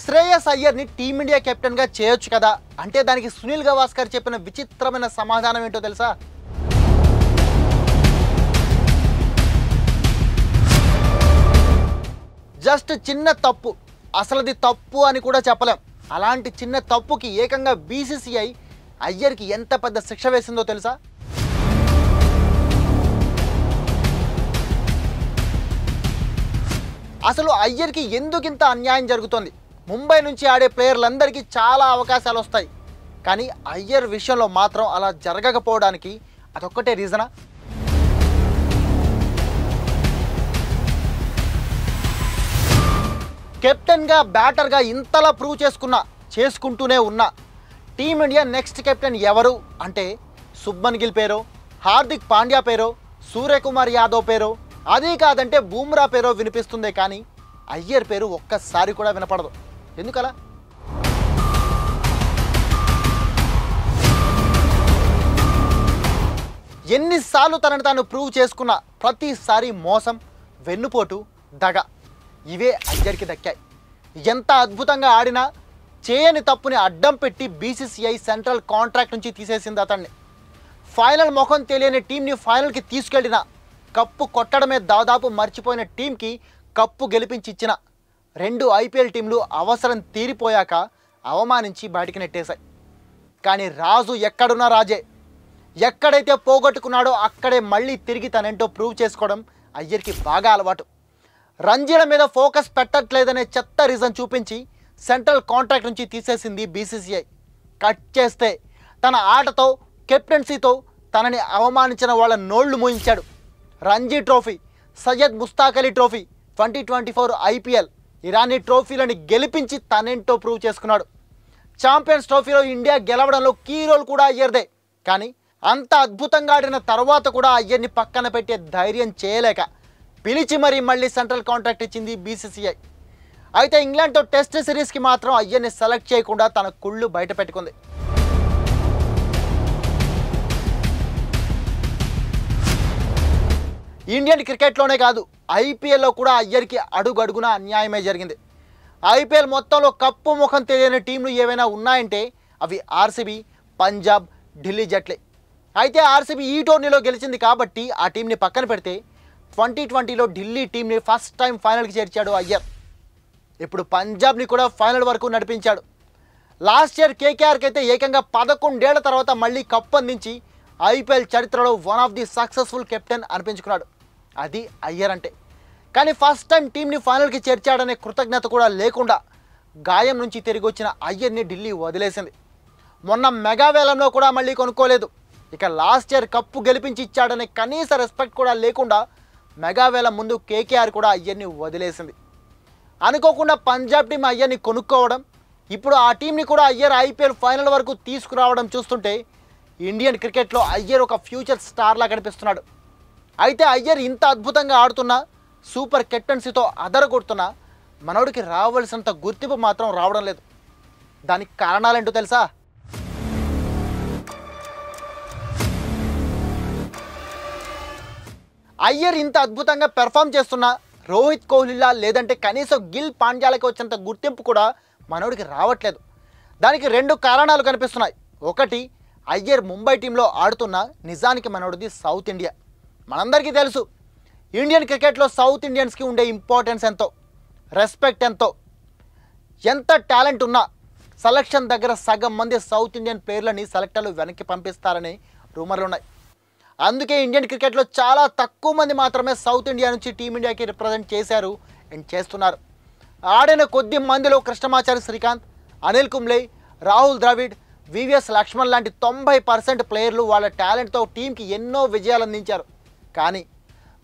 Shreyas అయ్యర్ని team India కెప్టెన్గా చేయొచ్చు కదా అంటే దానికి సునీల్ గవాస్కర్ చెప్పిన విచిత్రమైన సమాధానం ఏంటో తెలుసా? జస్ట్ చిన్న తప్పు, అసలుది తప్పు అని కూడా చెప్పలేం. అలాంటి చిన్న తప్పుకి ఏకంగా బీసీసీఐ అయ్యర్కి ఎంత పెద్ద శిక్ష వేసిందో తెలుసా? అసలు అయ్యర్కి ఎందుకింత అన్యాయం జరుగుతోంది? ముంబై నుంచి ఆడే ప్లేయర్లందరికీ చాలా అవకాశాలు వస్తాయి, కానీ అయ్యర్ విషయంలో మాత్రం అలా జరగకపోవడానికి అదొక్కటే రీజనా? కెప్టెన్గా బ్యాటర్గా ఇంతలా ప్రూవ్ చేసుకుంటూనే ఉన్నా టీమిండియా నెక్స్ట్ కెప్టెన్ ఎవరు అంటే శుభ్మన్ గిల్ పేరో, హార్దిక్ పాండ్యా పేరో, సూర్యకుమార్ యాదవ్ పేరో, అదీ కాదంటే బూమ్రా పేరో వినిపిస్తుందే కానీ అయ్యర్ పేరు ఒక్కసారి కూడా వినపడదు. ఎందుకలా? ఎన్నిసార్లు తనని తాను ప్రూవ్ చేసుకున్న ప్రతిసారి మోసం, వెన్నుపోటు, దగ ఇవే అయ్యర్కి దక్కాయి. ఎంత అద్భుతంగా ఆడినా చేయని తప్పుని అడ్డం పెట్టి బీసీసీఐ సెంట్రల్ కాంట్రాక్ట్ నుంచి తీసేసింది అతన్ని. ఫైనల్ ముఖం తెలియని టీంని ఫైనల్కి తీసుకెళ్ళిన, కప్పు కొట్టడమే దాదాపు మర్చిపోయిన టీంకి కప్పు గెలిపించి ఇచ్చిన 2 ఐపీఎల్ టీంలు అవసరం తీరిపోయాక అవమానించి బయటికి నెట్టేశాయి. కానీ రాజు ఎక్కడున్నా రాజే. ఎక్కడైతే పోగొట్టుకున్నాడో అక్కడే మళ్ళీ తిరిగి తనేంటో ప్రూవ్ చేసుకోవడం అయ్యర్కి బాగా అలవాటు. రంజీల మీద ఫోకస్ పెట్టట్లేదనే చెత్త రీజన్ చూపించి సెంట్రల్ కాంట్రాక్ట్ నుంచి తీసేసింది బీసీసీఐ. కట్ చేస్తే తన ఆటతో, కెప్టెన్సీతో తనని అవమానించిన వాళ్ళ నోళ్లు మూయించాడు. Ranji trophy, Syed Mushtaq Ali trophy, 2024 IPL, Irani ట్రోఫీలని గెలిపించి తనేంటో ప్రూవ్ చేసుకున్నాడు. ఛాంపియన్స్ ట్రోఫీలో ఇండియా గెలవడంలో కీ రోల్ కూడా అయ్యర్దే. కానీ అంత అద్భుతంగా ఆడిన తర్వాత కూడా అయ్యర్ని పక్కన పెట్టే ధైర్యం చేయలేక పిలిచి మళ్ళీ సెంట్రల్ కాంట్రాక్ట్ ఇచ్చింది బీసీసీఐ. అయితే ఇంగ్లాండ్తో టెస్ట్ సిరీస్కి మాత్రం అయ్యర్ని సెలెక్ట్ చేయకుండా తన కుళ్ళు బయట పెట్టుకుంది. ఇండియన్ క్రికెట్లోనే కాదు, ఐపీఎల్లో కూడా అయ్యర్కి అడుగడుగున అన్యాయమే జరిగింది. ఐపీఎల్ మొత్తంలో కప్పు ముఖం తెలియని టీంలు ఏవైనా ఉన్నాయంటే అవి ఆర్సీబీ, పంజాబ్, ఢిల్లీ జట్లే. అయితే ఆర్సీబీ ఈ టోర్నీలో గెలిచింది కాబట్టి ఆ టీంని పక్కన పెడితే 2020లో ఢిల్లీ టీంని ఫస్ట్ టైం ఫైనల్కి చేర్చాడు అయ్యర్. ఇప్పుడు పంజాబ్ని కూడా ఫైనల్ వరకు నడిపించాడు. లాస్ట్ ఇయర్ కేకేఆర్కి అయితే ఏకంగా 11 ఏళ్ల తర్వాత మళ్ళీ కప్పు అందించి ఐపీఎల్ చరిత్రలో one of the successful captain అనిపించుకున్నాడు. అది అయ్యర్ అంటే. కానీ ఫస్ట్ టైం టీంని ఫైనల్కి చేర్చాడనే కృతజ్ఞత కూడా లేకుండా గాయం నుంచి తిరిగి వచ్చిన అయ్యర్ని ఢిల్లీ వదిలేసింది. మొన్న మెగా వేలంలో కూడా మళ్ళీ కొనుక్కోలేదు. ఇక లాస్ట్ ఇయర్ కప్పు గెలిపించి ఇచ్చాడనే కనీస రెస్పెక్ట్ కూడా లేకుండా మెగా వేలం ముందు కేకేఆర్ కూడా అయ్యర్ని వదిలేసింది. అనుకోకుండా పంజాబ్ టీం అయ్యర్ని కొనుక్కోవడం, ఇప్పుడు ఆ టీంని కూడా అయ్యర్ ఐపీఎల్ ఫైనల్ వరకు తీసుకురావడం చూస్తుంటే ఇండియన్ క్రికెట్లో అయ్యర్ ఒక ఫ్యూచర్ స్టార్లా కనిపిస్తున్నాడు. అయితే అయ్యర్ ఇంత అద్భుతంగా ఆడుతున్నా, సూపర్ కెప్టెన్సీతో అదరగొడుతున్నా మనోడికి రావాల్సినంత గుర్తింపు మాత్రం రావడం లేదు. దానికి కారణాలేంటో తెలుసా? అయ్యర్ ఇంత అద్భుతంగా పెర్ఫామ్ చేస్తున్నా రోహిత్ కోహ్లీలా లేదంటే కనీసం గిల్ పాండ్యాలకి వచ్చేంత గుర్తింపు కూడా మనోడికి రావట్లేదు. దానికి 2 కారణాలు కనిపిస్తున్నాయి. ఒకటి, అయ్యర్ ముంబై టీంలో ఆడుతున్నా నిజానికి మనోడిది సౌత్ ఇండియా. మనందరికీ తెలుసు ఇండియన్ క్రికెట్లో సౌత్ ఇండియన్స్కి ఉండే ఇంపార్టెన్స్ ఎంతో, రెస్పెక్ట్ ఎంతో. ఎంత టాలెంట్ ఉన్నా సెలక్షన్ దగ్గర సగం మంది సౌత్ ఇండియన్ ప్లేయర్లని సెలెక్టర్లు వెనక్కి పంపిస్తారని రూమర్లు ఉన్నాయి. అందుకే ఇండియన్ క్రికెట్లో చాలా తక్కువ మంది మాత్రమే సౌత్ ఇండియా నుంచి టీమిండియాకి రిప్రజెంట్ చేశారు అండ్ చేస్తున్నారు. ఆడిన కొద్ది మందిలో కృష్ణమాచారి శ్రీకాంత్, అనిల్ కుంబ్లే, రాహుల్ ద్రావిడ్, వివిఎస్ లక్ష్మణ్ లాంటి 90% ప్లేయర్లు వాళ్ళ టాలెంట్తో టీంకి ఎన్నో విజయాలు అందించారు. కానీ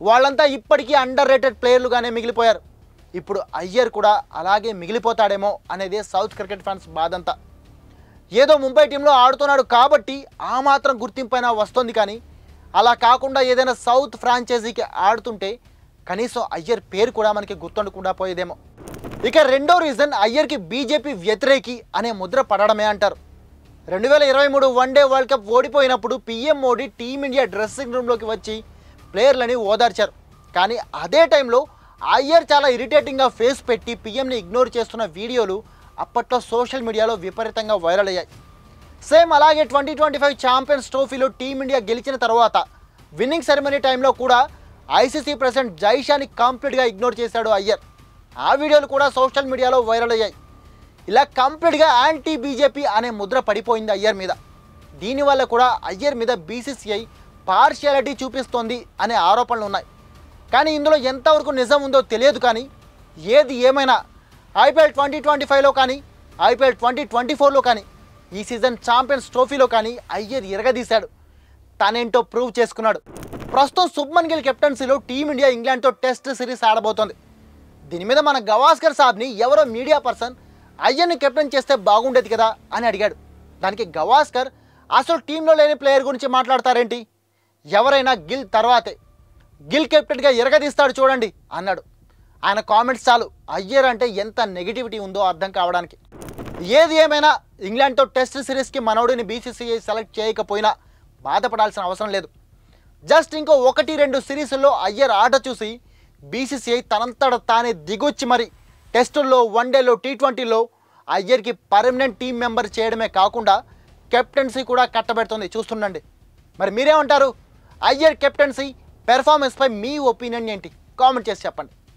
వాళ్ళంతా ఇప్పటికీ అండర్ రేటెడ్ ప్లేయర్లుగానే మిగిలిపోయారు. ఇప్పుడు అయ్యర్ కూడా అలాగే మిగిలిపోతాడేమో అనేదే సౌత్ క్రికెట్ ఫ్యాన్స్ బాధంతా. ఏదో ముంబై టీంలో ఆడుతున్నాడు కాబట్టి ఆ మాత్రం గుర్తింపైనా వస్తుంది, కానీ అలా కాకుండా ఏదైనా సౌత్ ఫ్రాంచైజీకి ఆడుతుంటే కనీసం అయ్యర్ పేరు కూడా మనకి గుర్తుండకుండా పోయేదేమో. ఇక రెండో రీజన్ అయ్యర్కి బీజేపీ వ్యతిరేకి అనే ముద్ర పడడమే అంటారు. 2023 వన్డే వరల్డ్ కప్ ఓడిపోయినప్పుడు పీఎం మోడీ టీమిండియా డ్రెస్సింగ్ రూమ్లోకి వచ్చి ప్లేయర్లని ఓదార్చారు. కానీ అదే టైంలో అయ్యర్ చాలా ఇరిటేటింగ్గా ఫేస్ పెట్టి పీఎంని ఇగ్నోర్ చేస్తున్న వీడియోలు అప్పట్లో సోషల్ మీడియాలో విపరీతంగా వైరల్ అయ్యాయి. సేమ్ అలాగే 2025 ఛాంపియన్స్ ట్రోఫీలో టీమిండియా గెలిచిన తర్వాత విన్నింగ్ సెరమనీ టైంలో కూడా ఐసీసీ ప్రెసిడెంట్ జైషాని కంప్లీట్గా ఇగ్నోర్ చేశాడు అయ్యర్. ఆ వీడియోలు కూడా సోషల్ మీడియాలో వైరల్ అయ్యాయి. ఇలా కంప్లీట్గా యాంటీ బీజేపీ అనే ముద్ర పడిపోయింది అయ్యర్ మీద. దీనివల్ల కూడా అయ్యర్ మీద బీసీసీఐ పార్షియాలిటీ చూపిస్తోంది అనే ఆరోపణలు ఉన్నాయి. కానీ ఇందులో ఎంతవరకు నిజం ఉందో తెలియదు. కానీ ఏది ఏమైనా ఐపీఎల్ 2025లో కానీ ఐపీఎల్ 2024లో కానీ ఈ సీజన్ ఛాంపియన్స్ ట్రోఫీలో కానీ అయ్యర్ ఇరగదీశాడు. తనేంటో ప్రూవ్ చేసుకున్నాడు. ప్రస్తుతం శుభ్మన్ గిల్ కెప్టెన్సీలో టీమిండియా ఇంగ్లాండ్తో టెస్ట్ సిరీస్ ఆడబోతోంది. దీని మీద మన గవాస్కర్ సాబ్ని ఎవరో మీడియా పర్సన్ అయ్యర్ని కెప్టెన్ చేస్తే బాగుండేది కదా అని అడిగాడు. దానికి గవాస్కర్ అసలు టీంలో లేని ప్లేయర్ గురించి మాట్లాడతారేంటి, ఎవరైనా గిల్ తర్వాతే, గిల్ కెప్టెన్గా ఇరగదీస్తాడు చూడండి అన్నాడు. ఆయన కామెంట్స్ చాలు అయ్యర్ అంటే ఎంత నెగిటివిటీ ఉందో అర్థం కావడానికి. ఏది ఏమైనా ఇంగ్లాండ్తో టెస్ట్ సిరీస్కి మనోడిని బీసీసీఐ సెలెక్ట్ చేయకపోయినా బాధపడాల్సిన అవసరం లేదు. జస్ట్ ఇంకో 1-2 సిరీస్ల్లో అయ్యర్ ఆట చూసి బీసీసీఐ తనంతట తానే దిగొచ్చి మరి టెస్టుల్లో, వన్డేలో, టీ20లో అయ్యర్కి పర్మనెంట్ టీం మెంబర్ చేయడమే కాకుండా కెప్టెన్సీ కూడా కట్టబెడుతుంది. చూస్తుండండి. మరి మీరేమంటారు? అయ్యర్ కెప్టెన్సీ పెర్ఫార్మెన్స్పై మీ ఒపీనియన్ ఏంటి? కామెంట్ చేసి చెప్పండి.